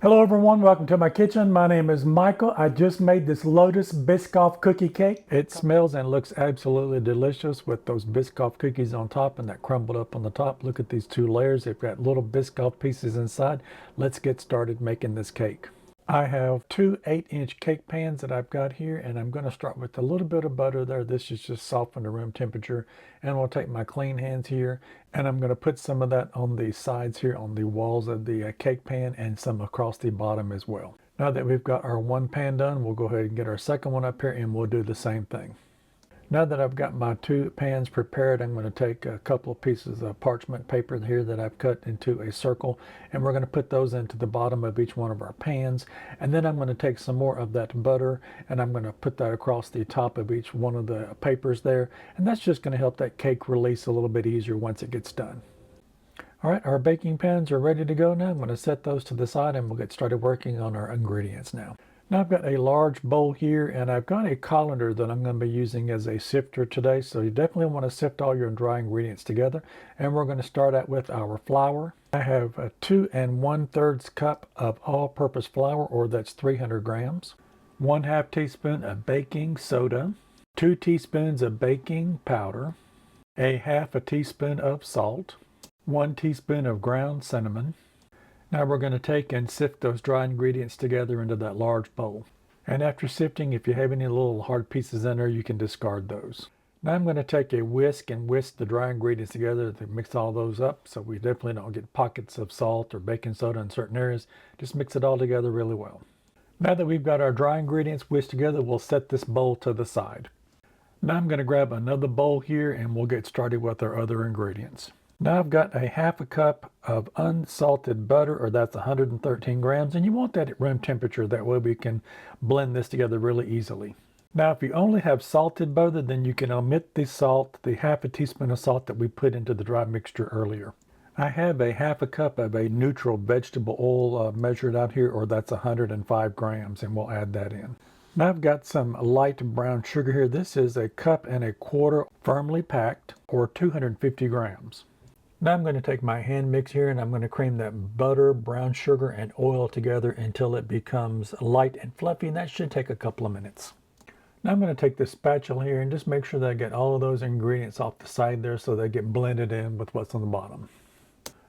Hello everyone, welcome to my kitchen. My name is Michael. I just made this Lotus Biscoff cookie cake. It smells and looks absolutely delicious with those Biscoff cookies on top and that crumbled up on the top. Look at these two layers. They've got little Biscoff pieces inside. Let's get started making this cake. I have two 8-inch cake pans that I've got here, and I'm going to start with a little bit of butter there. This is just softened to room temperature, and I'll take my clean hands here and I'm going to put some of that on the sides here on the walls of the cake pan and some across the bottom as well. Now that we've got our one pan done, we'll go ahead and get our second one up here and we'll do the same thing. Now that I've got my two pans prepared, I'm going to take a couple of pieces of parchment paper here that I've cut into a circle, and we're going to put those into the bottom of each one of our pans. And then I'm going to take some more of that butter and I'm going to put that across the top of each one of the papers there. And that's just going to help that cake release a little bit easier once it gets done. All right, our baking pans are ready to go now. I'm going to set those to the side and we'll get started working on our ingredients now. Now I've got a large bowl here and I've got a colander that I'm going to be using as a sifter today. So you definitely want to sift all your dry ingredients together. And we're going to start out with our flour. I have a 2 1/3 cup of all-purpose flour, or that's 300 grams. 1/2 teaspoon of baking soda. 2 teaspoons of baking powder. 1/2 teaspoon of salt. 1 teaspoon of ground cinnamon. Now we're going to take and sift those dry ingredients together into that large bowl. And after sifting, if you have any little hard pieces in there, you can discard those. Now I'm going to take a whisk and whisk the dry ingredients together to mix all those up so we definitely don't get pockets of salt or baking soda in certain areas. Just mix it all together really well. Now that we've got our dry ingredients whisked together, we'll set this bowl to the side. Now I'm going to grab another bowl here and we'll get started with our other ingredients. Now I've got a 1/2 cup of unsalted butter, or that's 113 grams, and you want that at room temperature. That way we can blend this together really easily. Now if you only have salted butter, then you can omit the salt, the 1/2 teaspoon of salt that we put into the dry mixture earlier. I have a 1/2 cup of a neutral vegetable oil measured out here, or that's 105 grams, and we'll add that in. Now I've got some light brown sugar here. This is 1 1/4 cups firmly packed, or 250 grams. Now I'm going to take my hand mix here and I'm going to cream that butter, brown sugar, and oil together until it becomes light and fluffy, and that should take a couple of minutes. Now I'm going to take this spatula here and just make sure that I get all of those ingredients off the side there so they get blended in with what's on the bottom.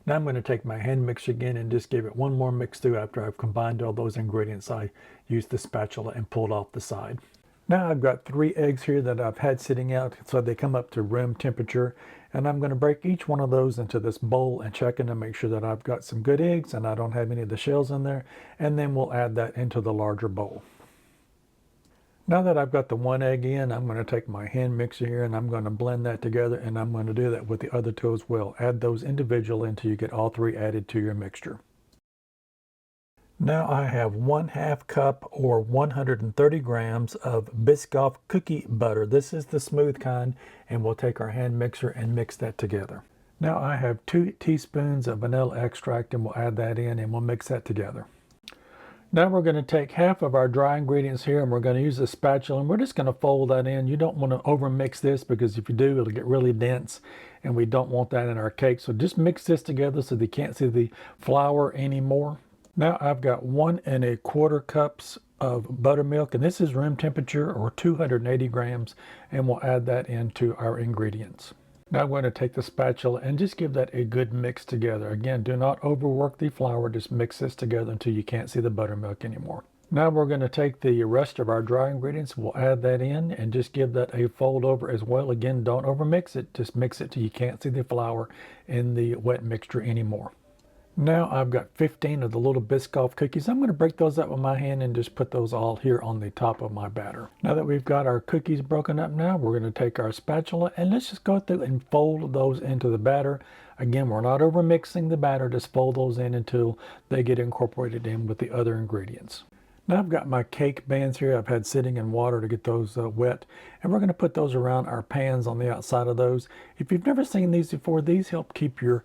Now I'm going to take my hand mixer again and just give it one more mix through after I've combined all those ingredients. I used the spatula and pulled off the side. Now I've got 3 eggs here that I've had sitting out so they come up to room temperature, and I'm going to break each one of those into this bowl and check in to make sure that I've got some good eggs and I don't have any of the shells in there, and then we'll add that into the larger bowl. Now that I've got the 1 egg in, I'm going to take my hand mixer here and I'm going to blend that together, and I'm going to do that with the other 2 as well. Add those individually until you get all 3 added to your mixture. Now I have 1/2 cup, or 130 grams of Biscoff cookie butter. This is the smooth kind, and we'll take our hand mixer and mix that together. Now I have 2 teaspoons of vanilla extract, and we'll add that in and we'll mix that together. Now we're going to take half of our dry ingredients here and we're going to use a spatula and we're just going to fold that in. You don't want to over mix this, because if you do, it'll get really dense and we don't want that in our cake. So just mix this together so that you can't see the flour anymore. Now I've got 1 1/4 cups of buttermilk, and this is room temperature, or 280 grams, and we'll add that into our ingredients. Now I'm going to take the spatula and just give that a good mix together. Again, do not overwork the flour, just mix this together until you can't see the buttermilk anymore. Now we're going to take the rest of our dry ingredients, we'll add that in and just give that a fold over as well. Again, don't over mix it, just mix it till you can't see the flour in the wet mixture anymore. Now I've got 15 of the little Biscoff cookies. I'm going to break those up with my hand and just put those all here on the top of my batter. Now that we've got our cookies broken up, now we're going to take our spatula and let's just go through and fold those into the batter. Again, we're not over mixing the batter, just fold those in until they get incorporated in with the other ingredients. Now I've got my cake bands here I've had sitting in water to get those wet, and we're going to put those around our pans on the outside of those. If you've never seen these before, these help keep your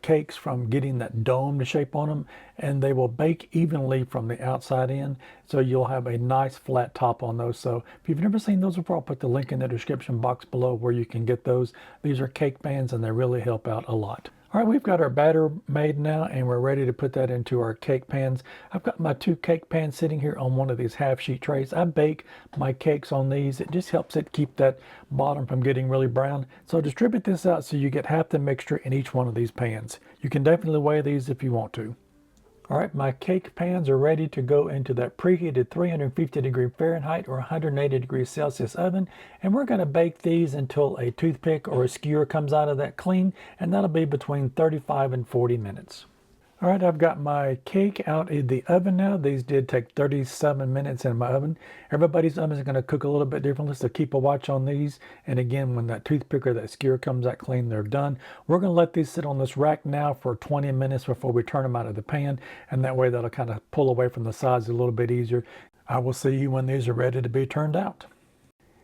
cakes from getting that domed shape on them, and they will bake evenly from the outside in, so you'll have a nice flat top on those. So if you've never seen those before, I'll put the link in the description box below where you can get those. These are cake pans and they really help out a lot. All right, we've got our batter made now and we're ready to put that into our cake pans. I've got my 2 cake pans sitting here on one of these half sheet trays. I bake my cakes on these. It just helps it keep that bottom from getting really brown. So distribute this out so you get half the mixture in each one of these pans. You can definitely weigh these if you want to. All right, my cake pans are ready to go into that preheated 350 Fahrenheit or 180 Celsius oven, and we're going to bake these until a toothpick or a skewer comes out of that clean, and that'll be between 35 and 40 minutes. All right, I've got my cake out in the oven now. These did take 37 minutes in my oven. Everybody's oven is going to cook a little bit differently, so keep a watch on these. And again, when that toothpick or that skewer comes out clean, they're done. We're going to let these sit on this rack now for 20 minutes before we turn them out of the pan, and that way that'll kind of pull away from the sides a little bit easier. I will see you when these are ready to be turned out.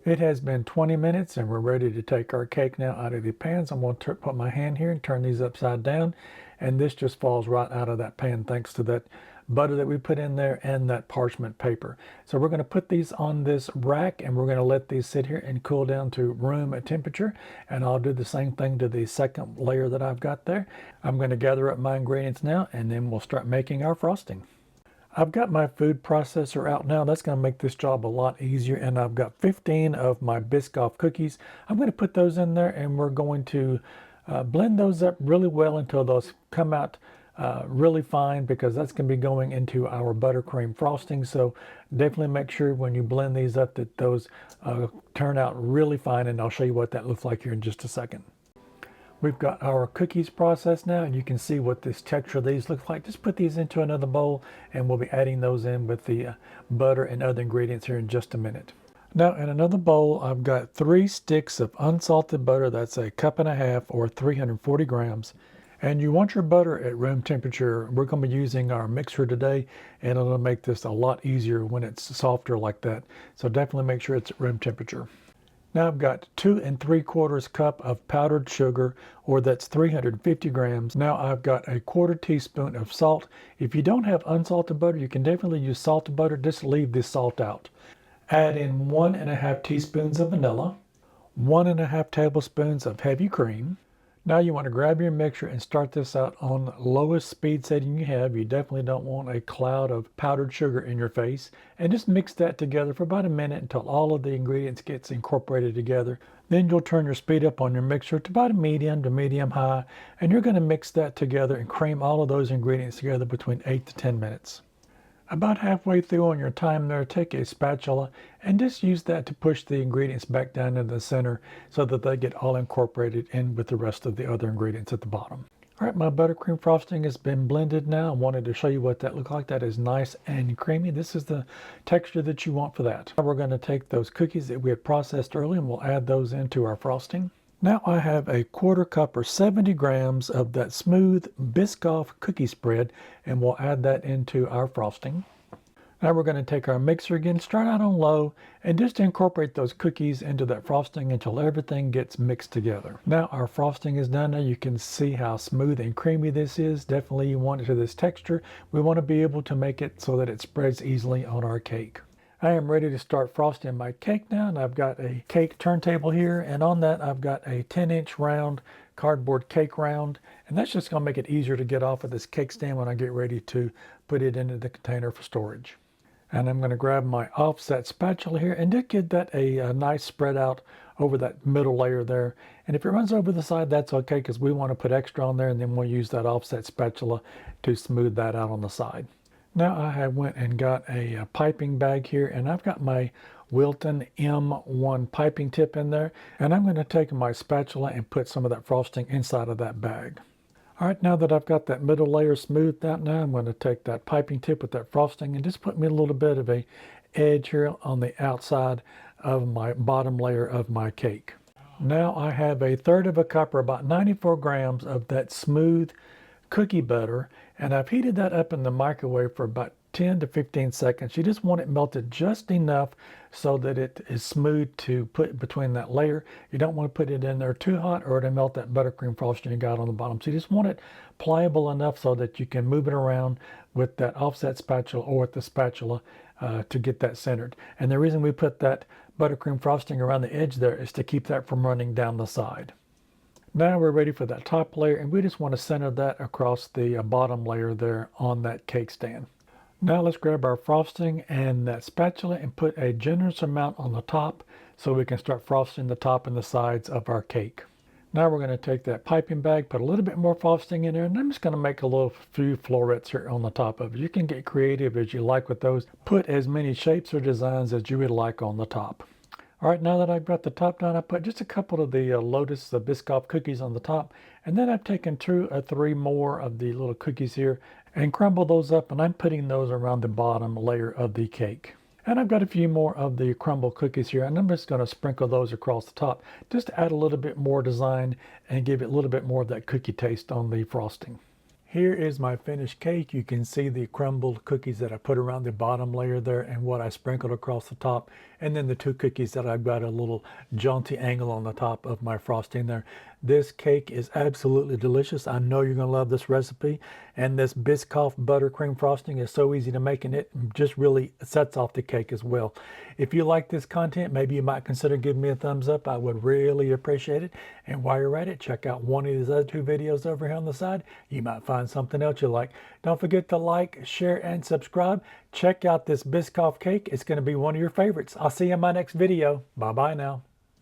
It has been 20 minutes and we're ready to take our cake now out of the pans. I'm going to put my hand here and turn these upside down, and this just falls right out of that pan thanks to that butter that we put in there and that parchment paper. So we're going to put these on this rack and we're going to let these sit here and cool down to room temperature, and I'll do the same thing to the second layer that I've got there. I'm going to gather up my ingredients now and then we'll start making our frosting. I've got my food processor out now. That's going to make this job a lot easier, and I've got 15 of my Biscoff cookies. I'm going to put those in there and we're going to blend those up really well until those come out really fine, because that's going to be going into our buttercream frosting. So definitely make sure when you blend these up that those turn out really fine, and I'll show you what that looks like here in just a second. We've got our cookies processed now, and you can see what this texture of these looks like. Just put these into another bowl and we'll be adding those in with the butter and other ingredients here in just a minute. Now in another bowl, I've got 3 sticks of unsalted butter. That's a cup and a half or 340 grams. And you want your butter at room temperature. We're going to be using our mixer today, and it'll make this a lot easier when it's softer like that. So definitely make sure it's at room temperature. Now I've got 2 3/4 cup of powdered sugar, or that's 350 grams. Now I've got a 1/4 teaspoon of salt. If you don't have unsalted butter, you can definitely use salted butter. Just leave the salt out. Add in 1½ teaspoons of vanilla, 1½ tablespoons of heavy cream. Now you want to grab your mixture and start this out on the lowest speed setting you have. You definitely don't want a cloud of powdered sugar in your face. And just mix that together for about a minute until all of the ingredients gets incorporated together. Then you'll turn your speed up on your mixer to about a medium to medium high, and you're going to mix that together and cream all of those ingredients together between 8 to 10 minutes. About halfway through on your time there, take a spatula and just use that to push the ingredients back down into the center so that they get all incorporated in with the rest of the other ingredients at the bottom. All right, my buttercream frosting has been blended now. I wanted to show you what that looks like. That is nice and creamy. This is the texture that you want for that. Now we're going to take those cookies that we had processed earlier and we'll add those into our frosting. Now I have a 1/4 cup or 70 grams of that smooth Biscoff cookie spread, and we'll add that into our frosting. Now we're going to take our mixer again, start out on low, and just incorporate those cookies into that frosting until everything gets mixed together. Now our frosting is done. Now you can see how smooth and creamy this is. Definitely you want it to this texture. We want to be able to make it so that it spreads easily on our cake. I am ready to start frosting my cake now, and I've got a cake turntable here, and on that I've got a 10-inch round cardboard cake round, and that's just going to make it easier to get off of this cake stand when I get ready to put it into the container for storage. And I'm going to grab my offset spatula here and just get that a nice spread out over that middle layer there. And if it runs over the side, that's okay, because we want to put extra on there, and then we'll use that offset spatula to smooth that out on the side. Now I have went and got a piping bag here, and I've got my Wilton M1 piping tip in there, and I'm going to take my spatula and put some of that frosting inside of that bag. All right, now that I've got that middle layer smoothed out, now I'm going to take that piping tip with that frosting and just put me a little bit of a edge here on the outside of my bottom layer of my cake. Now I have a 1/3 cup or about 94 grams of that smooth cookie butter, and I've heated that up in the microwave for about 10 to 15 seconds. You just want it melted just enough so that it is smooth to put between that layer. You don't want to put it in there too hot or it'll melt that buttercream frosting you got on the bottom. So you just want it pliable enough so that you can move it around with that offset spatula or with the spatula to get that centered. And the reason we put that buttercream frosting around the edge there is to keep that from running down the side. Now we're ready for that top layer, and we just want to center that across the bottom layer there on that cake stand. Now let's grab our frosting and that spatula and put a generous amount on the top so we can start frosting the top and the sides of our cake. Now we're going to take that piping bag, put a little bit more frosting in there, and I'm just going to make a little few florets here on the top of it. You can get creative as you like with those. Put as many shapes or designs as you would like on the top. All right, now that I've got the top done, I put just a couple of the Lotus Biscoff cookies on the top, and then I've taken 2 or 3 more of the little cookies here and crumble those up, and I'm putting those around the bottom layer of the cake. And I've got a few more of the crumble cookies here, and I'm just going to sprinkle those across the top just to add a little bit more design and give it a little bit more of that cookie taste on the frosting. Here is my finished cake. You can see the crumbled cookies that I put around the bottom layer there and what I sprinkled across the top, and then the 2 cookies that I've got a little jaunty angle on the top of my frosting there. This cake is absolutely delicious. I know you're going to love this recipe, and this Biscoff Buttercream Frosting is so easy to make, and it just really sets off the cake as well. If you like this content, maybe you might consider giving me a thumbs up. I would really appreciate it. And while you're at it, check out one of these other 2 videos over here on the side. You might find something else you like. Don't forget to like, share, and subscribe. Check out this Biscoff cake. It's going to be one of your favorites. I'll see you in my next video. Bye-bye now.